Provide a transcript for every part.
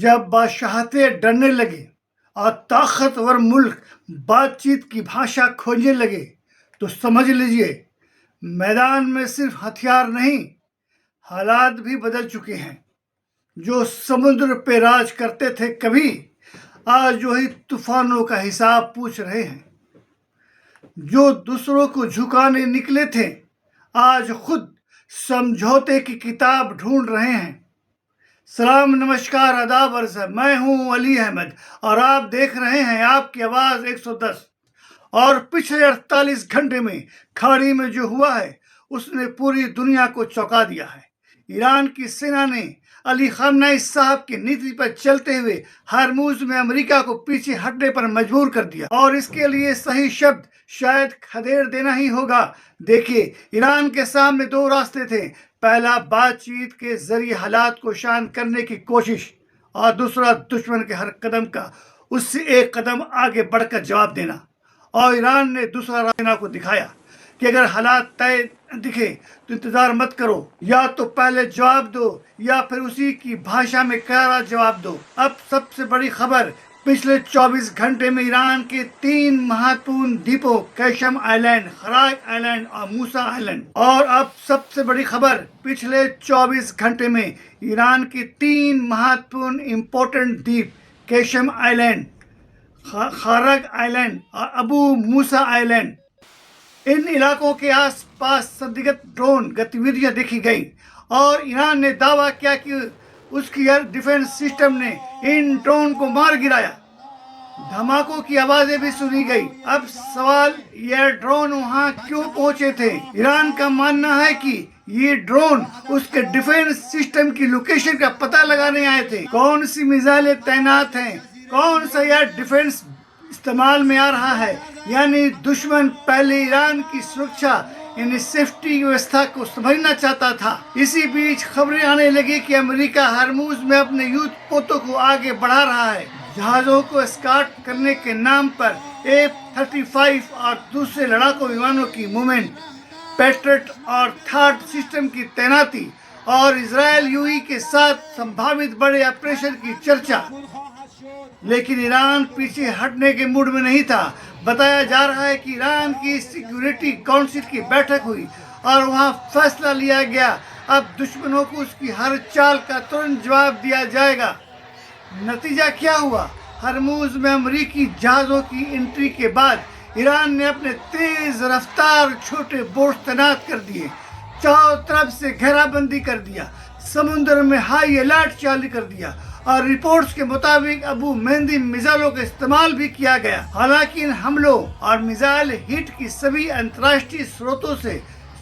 जब बादशाहतें डरने लगे और ताकतवर मुल्क बातचीत की भाषा खोजने लगे तो समझ लीजिए मैदान में सिर्फ हथियार नहीं, हालात भी बदल चुके हैं। जो समुद्र पे राज करते थे कभी, आज वही तूफानों का हिसाब पूछ रहे हैं। जो दूसरों को झुकाने निकले थे, आज खुद समझौते की किताब ढूंढ रहे हैं। सलाम, नमस्कार, आदाब, अर्ज़ है। मैं हूं अली अहमद और आप देख रहे हैं आपकी आवाज़ 110। और पिछले 48 घंटे में खाड़ी में जो हुआ है उसने पूरी दुनिया को चौंका दिया है। ईरान की सेना ने अली खामनेई साहब की नीति पर चलते हुए हारमूज में अमेरिका को पीछे हटने पर मजबूर कर दिया, और इसके लिए सही शब्द शायद खदेड़ देना ही होगा। देखिए, ईरान के सामने दो रास्ते थे। पहला, बातचीत के जरिए हालात को शांत करने की कोशिश, और दूसरा, दुश्मन के हर कदम का उससे एक कदम आगे बढ़कर जवाब देना। और ईरान ने दूसरा रास्ता को दिखाया कि अगर हालात तय दिखे तो इंतजार मत करो, या तो पहले जवाब दो या फिर उसी की भाषा में करारा जवाब दो। अब सबसे बड़ी खबर, पिछले 24 घंटे में ईरान के 3 महत्वपूर्ण द्वीपों कैशम आइलैंड, खराय आइलैंड और मूसा आइलैंड। और अब सबसे बड़ी खबर, पिछले 24 घंटे में ईरान के 3 महत्वपूर्ण इंपॉर्टेंट द्वीप कैशम आइलैंड, खारग आइलैंड और अबू मूसा आइलैंड, इन इलाकों के आसपास संदिग्ध ड्रोन गतिविधियां देखी गई, और ईरान ने दावा किया कि उसकी एयर डिफेंस सिस्टम ने इन ड्रोन को मार गिराया। धमाकों की आवाजें भी सुनी गई। अब सवाल, ये ड्रोन वहां क्यों पहुंचे थे? ईरान का मानना है कि ये ड्रोन उसके डिफेंस सिस्टम की लोकेशन का पता लगाने आए थे। कौन सी मिसाइलें तैनात हैं, कौन सा एयर डिफेंस इस्तेमाल में आ रहा है, यानी दुश्मन पहले ईरान की सुरक्षा यानी सेफ्टी व्यवस्था को समझना चाहता था। इसी बीच खबरें आने लगी कि अमेरिका हारमूज में अपने युद्ध पोतों को आगे बढ़ा रहा है। जहाजों को एस्कॉर्ट करने के नाम पर F-35 और दूसरे लड़ाकू विमानों की मूवमेंट, पैट्रियट और थर्ड सिस्टम की तैनाती, और इजराइल यूएई के साथ संभावित बड़े ऑपरेशन की चर्चा। लेकिन ईरान पीछे हटने के मूड में नहीं था। बताया जा रहा है कि ईरान की सिक्योरिटी काउंसिल की बैठक हुई और वहां फैसला लिया गया, अब दुश्मनों को उसकी हर चाल का तुरंत जवाब दिया जाएगा। नतीजा क्या हुआ? हरमूज में अमेरिकी जहाज़ों की एंट्री के बाद ईरान ने अपने तेज रफ्तार छोटे बोट्स तैनात कर दिए, चारों तरफ से घेराबंदी कर दिया, समुद्र में हाई अलर्ट जारी कर दिया, और रिपोर्ट्स के मुताबिक अबू मेहंदी मिसाइलों का इस्तेमाल भी किया गया। हालांकि इन हमलों और मिसाइल हिट की सभी अंतर्राष्ट्रीय स्रोतों से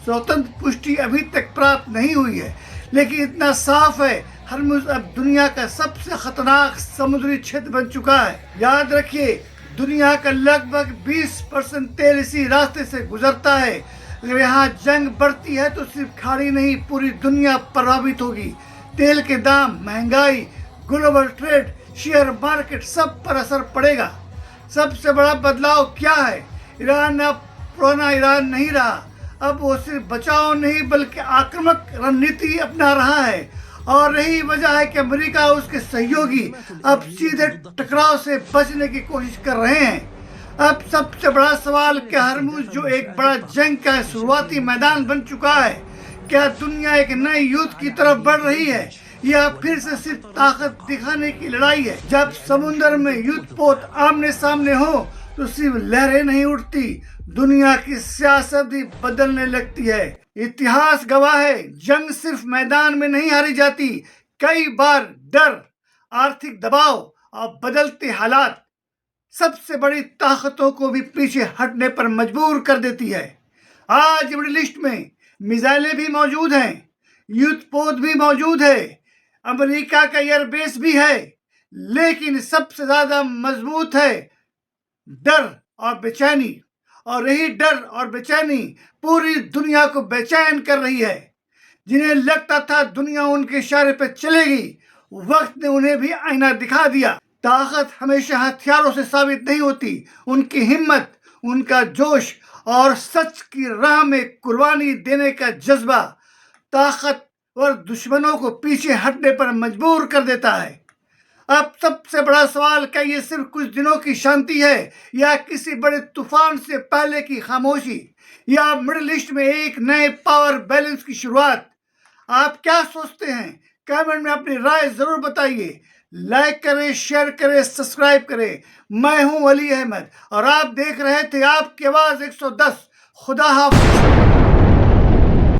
स्वतंत्र पुष्टि अभी तक प्राप्त नहीं हुई है, लेकिन इतना साफ है, हरमुज अब दुनिया का सबसे खतरनाक समुद्री क्षेत्र बन चुका है। याद रखिए, दुनिया का लगभग 20% तेल इसी रास्ते से गुजरता है। अगर यहाँ जंग बढ़ती है तो सिर्फ खाड़ी नहीं, पूरी दुनिया प्रभावित होगी। तेल के दाम, महंगाई, ग्लोबल ट्रेड, शेयर मार्केट, सब पर असर पड़ेगा। सबसे बड़ा बदलाव क्या है? ईरान अब पुराना ईरान नहीं रहा। अब वो सिर्फ बचाव नहीं बल्कि आक्रामक रणनीति अपना रहा है, और यही वजह है कि अमेरिका और उसके सहयोगी अब सीधे टकराव से बचने की कोशिश कर रहे हैं। अब सबसे बड़ा सवाल, क्या हरमुज जो एक बड़ा जंग का शुरुआती मैदान बन चुका है, क्या दुनिया एक नए युद्ध की तरफ बढ़ रही है, या फिर से सिर्फ ताकत दिखाने की लड़ाई है? जब समुद्र में युद्ध पोत आमने सामने हो तो सिर्फ लहरें नहीं उठती, दुनिया की सियासत ही बदलने लगती है। इतिहास गवाह है, जंग सिर्फ मैदान में नहीं हारी जाती, कई बार डर, आर्थिक दबाव और बदलते हालात सबसे बड़ी ताकतों को भी पीछे हटने पर मजबूर कर देती है। आज मिडिल ईस्ट में मिसाइलें भी मौजूद हैं, युद्ध पोत भी मौजूद है, अमेरिका का एयरबेस भी है, लेकिन सबसे ज्यादा मजबूत है डर और बेचैनी। और यही डर और बेचैनी पूरी दुनिया को बेचैन कर रही है। जिन्हें लगता था दुनिया उनके इशारे पर चलेगी, वक्त ने उन्हें भी आईना दिखा दिया। ताकत हमेशा हथियारों से साबित नहीं होती, उनकी हिम्मत, उनका जोश और सच की राह में कुर्बानी देने का जज्बा ताकतवर दुश्मनों को पीछे हटने पर मजबूर कर देता है। अब सबसे बड़ा सवाल, क्या ये सिर्फ कुछ दिनों की शांति है या किसी बड़े तूफान से पहले की खामोशी, या मिडिल ईस्ट में एक नए पावर बैलेंस की शुरुआत? आप क्या सोचते हैं? कमेंट में अपनी राय जरूर बताइए। लाइक करें, शेयर करें, सब्सक्राइब करें। मैं हूं वली अहमद और आप देख रहे थे आपकी आवाज 110। खुदा हाफिज।